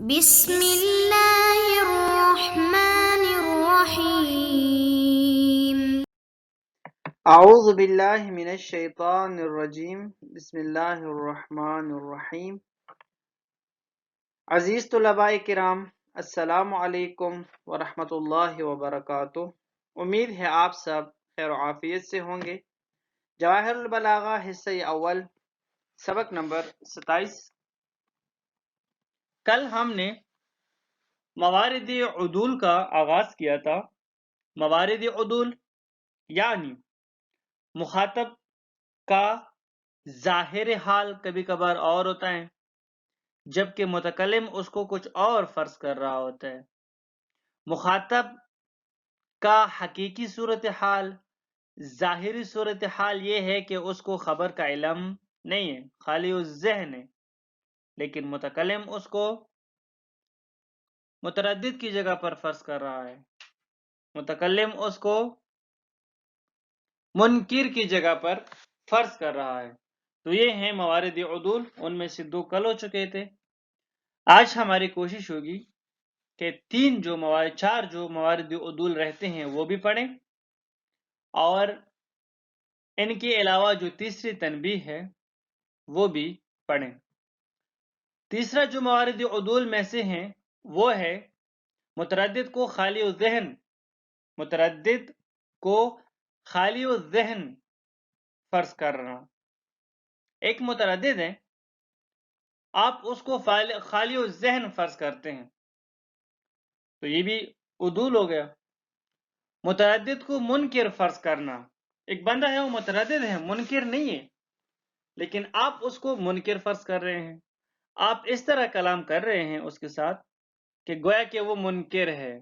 بسم اللہ الرحمن الرحیم۔ اعوذ باللہ من الشیطان الرجیم، بسم اللہ الرحمن الرحیم۔ عزیز طلباء کرام، السلام علیکم ورحمۃ اللہ وبرکاتہ۔ امید ہے آپ سب خیر و عافیت سے ہوں گے۔ جواہر البلاغہ حصہ اول، سبق نمبر 27۔ کل ہم نے موارد عدول کا آغاز کیا تھا۔ موارد عدول یعنی مخاطب کا ظاہر حال کبھی کبھار اور ہوتا ہے، جبکہ متکلم اس کو کچھ اور فرض کر رہا ہوتا ہے۔ مخاطب کا حقیقی صورتحال، ظاہری صورتحال یہ ہے کہ اس کو خبر کا علم نہیں ہے، خالی الذہن ہے، لیکن متکلم اس کو متردد کی جگہ پر فرض کر رہا ہے، متکلم اس کو منکر کی جگہ پر فرض کر رہا ہے۔ تو یہ ہیں موارد عدول، ان میں سے دو کل ہو چکے تھے۔ آج ہماری کوشش ہوگی کہ چار جو موارد عدول رہتے ہیں وہ بھی پڑھیں، اور ان کے علاوہ جو تیسری تنبیہ ہے وہ بھی پڑھیں۔ تیسرا جو موارد عدول میں سے ہیں وہ ہے متردد کو خالی ذہن فرض کرنا۔ ایک متردد ہے، آپ اس کو خالی ذہن فرض کرتے ہیں، تو یہ بھی عدول ہو گیا۔ متردد کو منکر فرض کرنا، ایک بندہ ہے وہ متردد ہے، منکر نہیں ہے، لیکن آپ اس کو منکر فرض کر رہے ہیں، آپ اس طرح کلام کر رہے ہیں اس کے ساتھ کہ گویا کہ وہ منکر ہے۔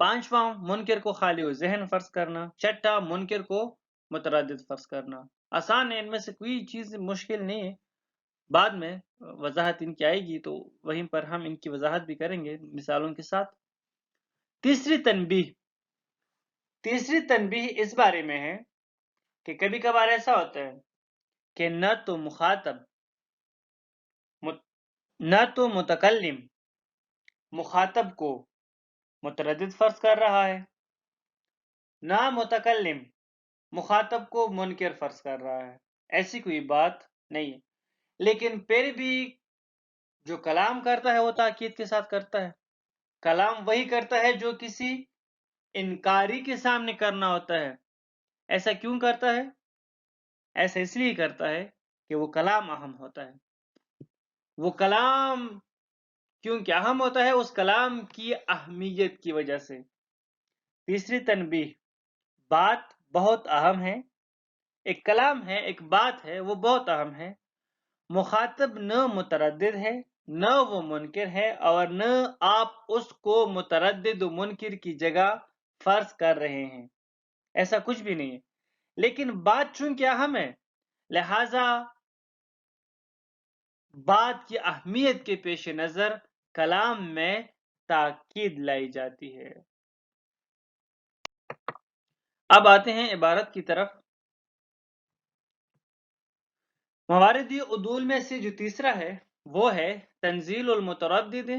پانچواں، منکر کو خالی ذہن فرض کرنا۔ چھٹا، منکر کو متردد فرض کرنا۔ آسان ہے، ان میں سے کوئی چیز مشکل نہیں ہے، بعد میں وضاحت ان کی آئے گی تو وہیں پر ہم ان کی وضاحت بھی کریں گے مثالوں کے ساتھ۔ تیسری تنبیہ اس بارے میں ہے کہ کبھی کبھار ایسا ہوتا ہے کہ نہ تو متکلم مخاطب کو متردد فرض کر رہا ہے، نہ متکلم مخاطب کو منکر فرض کر رہا ہے، ایسی کوئی بات نہیں ہے، لیکن پھر بھی جو کلام کرتا ہے وہ تاکید کے ساتھ کرتا ہے۔ کلام وہی کرتا ہے جو کسی انکاری کے سامنے کرنا ہوتا ہے۔ ایسا کیوں کرتا ہے؟ ایسا اس لیے کرتا ہے کہ وہ کلام اہم ہوتا ہے۔ وہ کلام کیونکہ اہم ہوتا ہے، اس کلام کی اہمیت کی وجہ سے۔ تیسری تنبیہ، بات بہت اہم ہے، ایک کلام ہے، ایک بات ہے، وہ بہت اہم ہے۔ مخاطب نہ متردد ہے، نہ وہ منکر ہے، اور نہ آپ اس کو متردد و منکر کی جگہ فرض کر رہے ہیں، ایسا کچھ بھی نہیں ہے، لیکن بات چونکہ اہم ہے لہذا بات کی اہمیت کے پیش نظر کلام میں تاکید لائی جاتی ہے۔ اب آتے ہیں عبارت کی طرف۔ موارد عدول میں سے جو تیسرا ہے وہ ہے تنزیل المتردد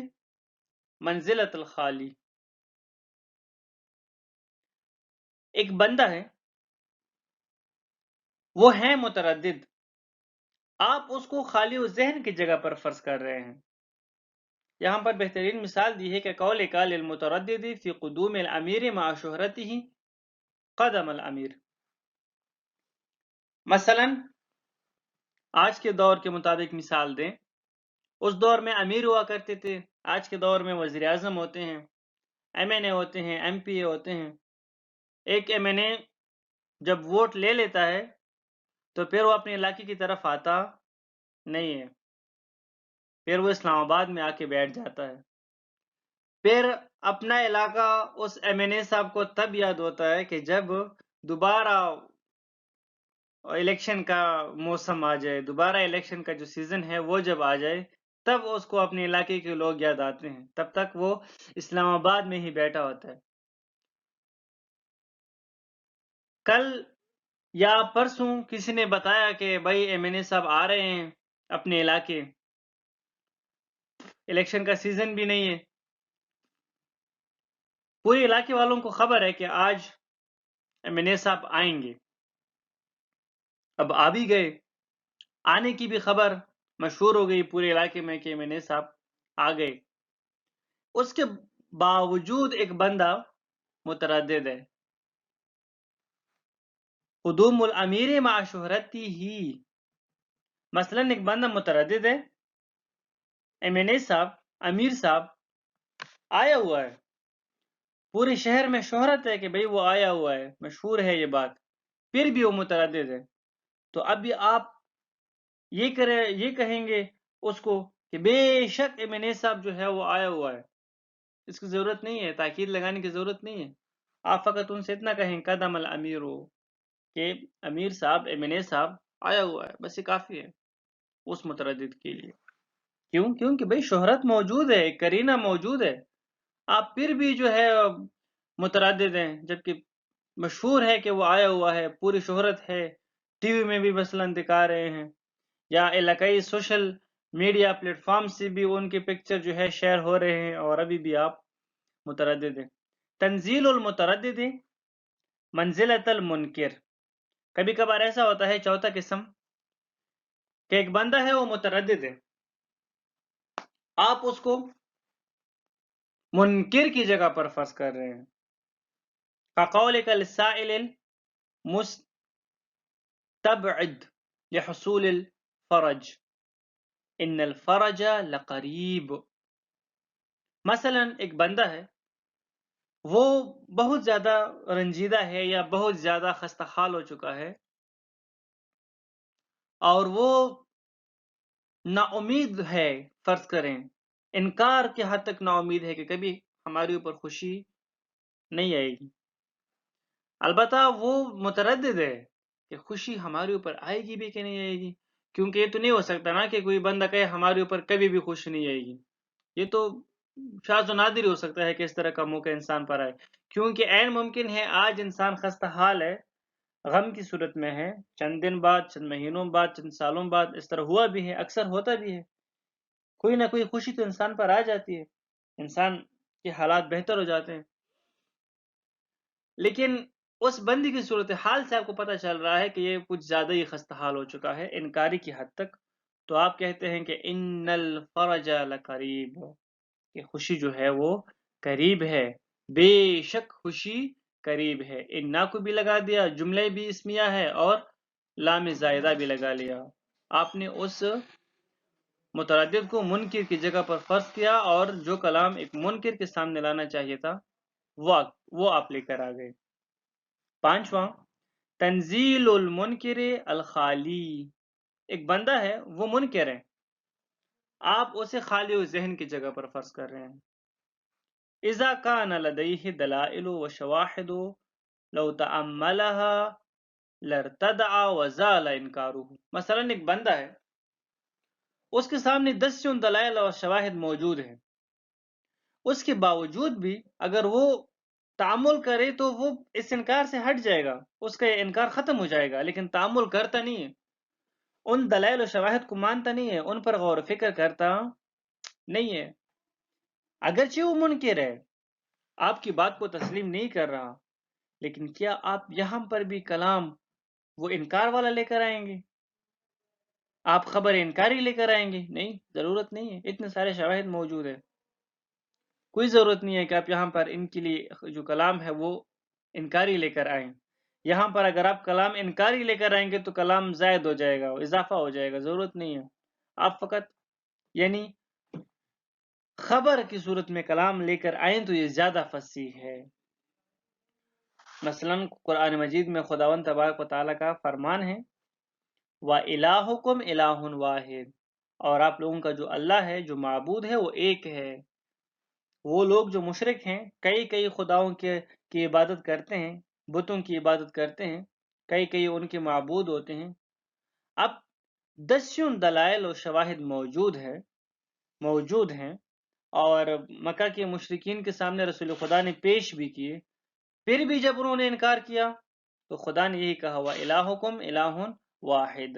منزلۃ الخالی۔ ایک بندہ ہے، وہ ہے متردد، آپ اس کو خالی و ذہن کی جگہ پر فرض کر رہے ہیں۔ یہاں پر بہترین مثال دی ہے کہ قول کا للمتردد فی قدوم الامیر مع شہرته قدم الامیر۔ مثلا آج کے دور کے مطابق مثال دیں، اس دور میں امیر ہوا کرتے تھے، آج کے دور میں وزیر اعظم ہوتے ہیں، ایم این اے ہوتے ہیں، ایم پی اے ہوتے ہیں۔ ایک ایم این اے جب ووٹ لے لیتا ہے تو پھر وہ اپنے علاقے کی طرف آتا نہیں ہے، پھر وہ اسلام آباد میں آ کے بیٹھ جاتا ہے۔ پھر اپنا علاقہ اس ایم این اے صاحب کو تب یاد ہوتا ہے کہ جب دوبارہ الیکشن کا موسم آ جائے، دوبارہ الیکشن کا جو سیزن ہے وہ جب آ جائے، تب اس کو اپنے علاقے کے لوگ یاد آتے ہیں، تب تک وہ اسلام آباد میں ہی بیٹھا ہوتا ہے۔ کل یا پرسوں کسی نے بتایا کہ بھائی ایم این اے صاحب آ رہے ہیں اپنے علاقے، الیکشن کا سیزن بھی نہیں ہے، پورے علاقے والوں کو خبر ہے کہ آج ایم این اے صاحب آئیں گے، اب آ بھی گئے، آنے کی بھی خبر مشہور ہو گئی پورے علاقے میں کہ ایم این اے صاحب آ گئے، اس کے باوجود ایک بندہ متردد ہے. قدوم الامیر مع شہرتی ہی، مثلا ایک بندہ متردد ہے، ایم این اے صاحب، امیر صاحب آیا ہوا ہے، پورے شہر میں شہرت ہے کہ بھئی وہ آیا ہوا ہے، مشہور ہے یہ بات، پھر بھی وہ متردد ہے، تو اب بھی آپ یہ کہیں گے اس کو کہ بے شک ایم این اے صاحب جو ہے وہ آیا ہوا ہے، اس کی ضرورت نہیں ہے، تاکید لگانے کی ضرورت نہیں ہے، آپ فقط ان سے اتنا کہیں قدم الامیر ہو کہ امیر صاحب، ایم این اے صاحب آیا ہوا ہے، بس یہ کافی ہے اس متردد کے لیے. کیوں؟ کیونکہ بھئی شہرت موجود ہے، کرینہ موجود ہے، آپ پھر بھی جو ہے متردد ہیں، جبکہ مشہور ہے کہ وہ آیا ہوا ہے، پوری شہرت ہے، ٹی وی میں بھی مثلا دکھا رہے ہیں، یا علاقائی سوشل میڈیا پلیٹ فارم سے بھی ان کے پکچر جو ہے شیئر ہو رہے ہیں، اور ابھی بھی آپ متردد ہیں. تنزیل المتردد منزلۃ المنکر. کبھی کبھار ایسا ہوتا ہے، چوتھا قسم، کہ ایک بندہ ہے وہ متردد ہے، آپ اس کو منکر کی جگہ پر فرض کر رہے ہیں. فقولک للسائل المستبعد لحصول الفرج ان الفرج لقریب. مثلا ایک بندہ ہے، وہ بہت زیادہ رنجیدہ ہے یا بہت زیادہ خستہ حال ہو چکا ہے، اور وہ نا امید ہے، فرض کریں انکار کی حد تک نا امید ہے کہ کبھی ہمارے اوپر خوشی نہیں آئے گی. البتہ وہ متردد ہے کہ خوشی ہمارے اوپر آئے گی بھی کہ نہیں آئے گی، کیونکہ یہ تو نہیں ہو سکتا نا کہ کوئی بندہ کہے ہمارے اوپر کبھی بھی خوشی نہیں آئے گی، یہ تو شاذ و نادر ہی ہو سکتا ہے کہ اس طرح کا موقع انسان پر آئے، کیونکہ عین ممکن ہے آج انسان خستہ حال ہے، غم کی صورت میں ہے، چند دن بعد، چند مہینوں بعد، چند سالوں بعد اس طرح ہوا بھی ہے، اکثر ہوتا بھی ہے، کوئی نہ کوئی خوشی تو انسان پر آ جاتی ہے، انسان کے حالات بہتر ہو جاتے ہیں. لیکن اس بندی کی صورتحال سے آپ کو پتہ چل رہا ہے کہ یہ کچھ زیادہ ہی خستہ حال ہو چکا ہے، انکاری کی حد تک، تو آپ کہتے ہیں کہ ان الفرج لقریب، کہ خوشی جو ہے وہ قریب ہے، بے شک خوشی قریب ہے. انا کو بھی لگا دیا، جملے بھی اسمیہ ہے، اور لام زائدہ بھی لگا لیا. آپ نے اس متردد کو منکر کی جگہ پر فرض کیا، اور جو کلام ایک منکر کے سامنے لانا چاہیے تھا وہ آپ لے کر آ گئے. پانچواں، تنزیل المنکر الخالی. ایک بندہ ہے وہ منکر ہے، آپ اسے خالی و ذہن کی جگہ پر فرض کر رہے ہیں. اذا کان لدیہ دلائل و شواہد لو تأملها لارتدع وزال انکارہ. مثلا ایک بندہ ہے، اس کے سامنے دسیوں دلائل اور شواہد موجود ہیں، اس کے باوجود بھی اگر وہ تعامل کرے تو وہ اس انکار سے ہٹ جائے گا، اس کا یہ انکار ختم ہو جائے گا، لیکن تعامل کرتا نہیں ہے، ان دلائل و شواہد کو مانتا نہیں ہے، ان پر غور و فکر کرتا نہیں ہے. اگرچہ وہ منکر ہے، آپ کی بات کو تسلیم نہیں کر رہا، لیکن کیا آپ یہاں پر بھی کلام وہ انکار والا لے کر آئیں گے؟ آپ خبر انکاری لے کر آئیں گے؟ نہیں، ضرورت نہیں ہے، اتنے سارے شواہد موجود ہے، کوئی ضرورت نہیں ہے کہ آپ یہاں پر ان کے لیے جو کلام ہے وہ انکاری لے کر آئیں. یہاں پر اگر آپ کلام انکاری لے کر آئیں گے تو کلام زائد ہو جائے گا، اضافہ ہو جائے گا، ضرورت نہیں ہے. آپ فقط یعنی خبر کی صورت میں کلام لے کر آئیں تو یہ زیادہ فصیح ہے. مثلا قرآن مجید میں خداوند تبارک و تعالیٰ کا فرمان ہے وَإِلَٰهُكُمْ إِلَٰهٌ وَاحِدٌ، اور آپ لوگوں کا جو اللہ ہے، جو معبود ہے، وہ ایک ہے. وہ لوگ جو مشرک ہیں، کئی خداؤں کی عبادت کرتے ہیں، بتوں کی عبادت کرتے ہیں، کئی ان کے معبود ہوتے ہیں. اب دسیوں دلائل و شواہد موجود ہیں، اور مکہ کے مشرکین کے سامنے رسول خدا نے پیش بھی کیے، پھر بھی جب انہوں نے انکار کیا تو خدا نے یہی کہا وَإِلَٰهُكُمْ إِلَٰهٌ وَاحِدٌ.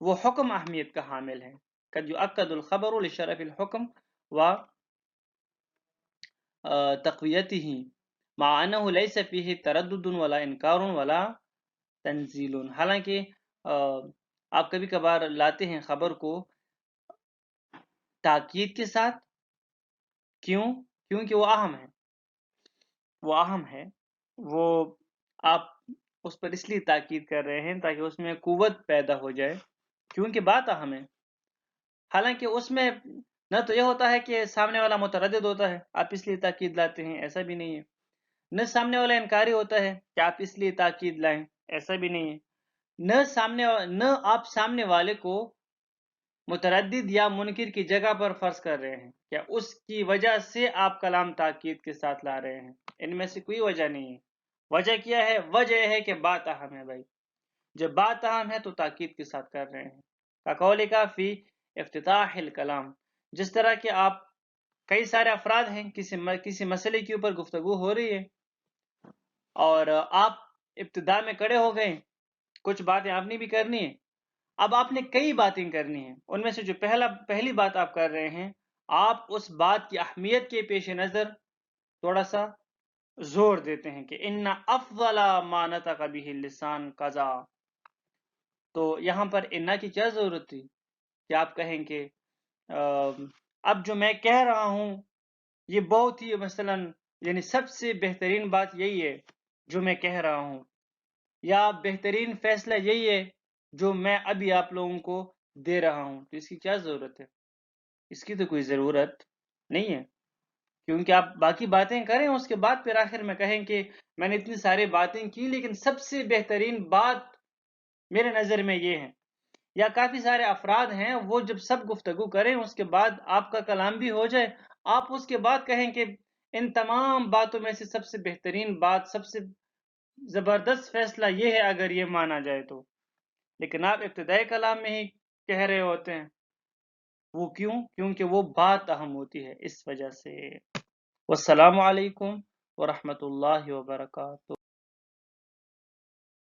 وہ حکم اہمیت کا حامل ہے. قد یؤکد الخبر لشرف الحکم و تقویته مع انه ليس فيه تردد ولا انکار ولا تنزیل. حالانکہ آپ کبھی کبھار لاتے ہیں خبر کو تاکید کے ساتھ. کیونکہ وہ اہم ہے. وہ آپ اس پر اس لیے تاکید کر رہے ہیں تاکہ اس میں قوت پیدا ہو جائے، کیونکہ بات اہم ہے. حالانکہ اس میں نہ تو یہ ہوتا ہے کہ سامنے والا متردد ہوتا ہے آپ اس لیے تاکید لاتے ہیں، ایسا بھی نہیں ہے. نہ سامنے والا انکاری ہوتا ہے کہ آپ اس لیے تاکید لائیں، ایسا بھی نہیں ہے. نہ آپ سامنے والے کو متردد یا منکر کی جگہ پر فرض کر رہے ہیں کیا اس کی وجہ سے آپ کلام تاکید کے ساتھ لا رہے ہیں. ان میں سے کوئی وجہ نہیں ہے. وجہ کیا ہے؟ وجہ یہ ہے کہ بات اہم ہے بھائی. جب بات اہم ہے تو تاکید کے ساتھ کر رہے ہیں. کقول کا فی افتتاح الکلام، جس طرح کہ آپ کئی سارے افراد ہیں، کسی مسئلے کے اوپر گفتگو ہو رہی ہے اور آپ ابتدا میں کھڑے ہو گئے، کچھ باتیں آپ نے بھی کرنی ہے. اب آپ نے کئی باتیں کرنی ہیں، ان میں سے جو پہلی بات آپ کر رہے ہیں، آپ اس بات کی اہمیت کے پیش نظر تھوڑا سا زور دیتے ہیں کہ ان افضل ما نطق به اللسان قضا. تو یہاں پر انا کی کیا ضرورت تھی کہ آپ کہیں کہ اب جو میں کہہ رہا ہوں یہ بہت ہی مثلا یعنی سب سے بہترین بات یہی ہے جو میں کہہ رہا ہوں، یا بہترین فیصلہ یہی ہے جو میں ابھی آپ لوگوں کو دے رہا ہوں. تو اس کی کیا ضرورت ہے؟ اس کی تو کوئی ضرورت نہیں ہے. کیونکہ آپ باقی باتیں کریں اس کے بعد پھر آخر میں کہیں کہ میں نے اتنی ساری باتیں کی لیکن سب سے بہترین بات میرے نظر میں یہ ہے. یا کافی سارے افراد ہیں، وہ جب سب گفتگو کریں اس کے بعد آپ کا کلام بھی ہو جائے، آپ اس کے بعد کہیں کہ ان تمام باتوں میں سے سب سے بہترین بات، سب سے زبردست فیصلہ یہ ہے اگر یہ مانا جائے تو. لیکن آپ ابتدائی کلام میں ہی کہہ رہے ہوتے ہیں. وہ کیونکہ وہ بات اہم ہوتی ہے اس وجہ سے. والسلام علیکم ورحمۃ اللہ وبرکاتہ.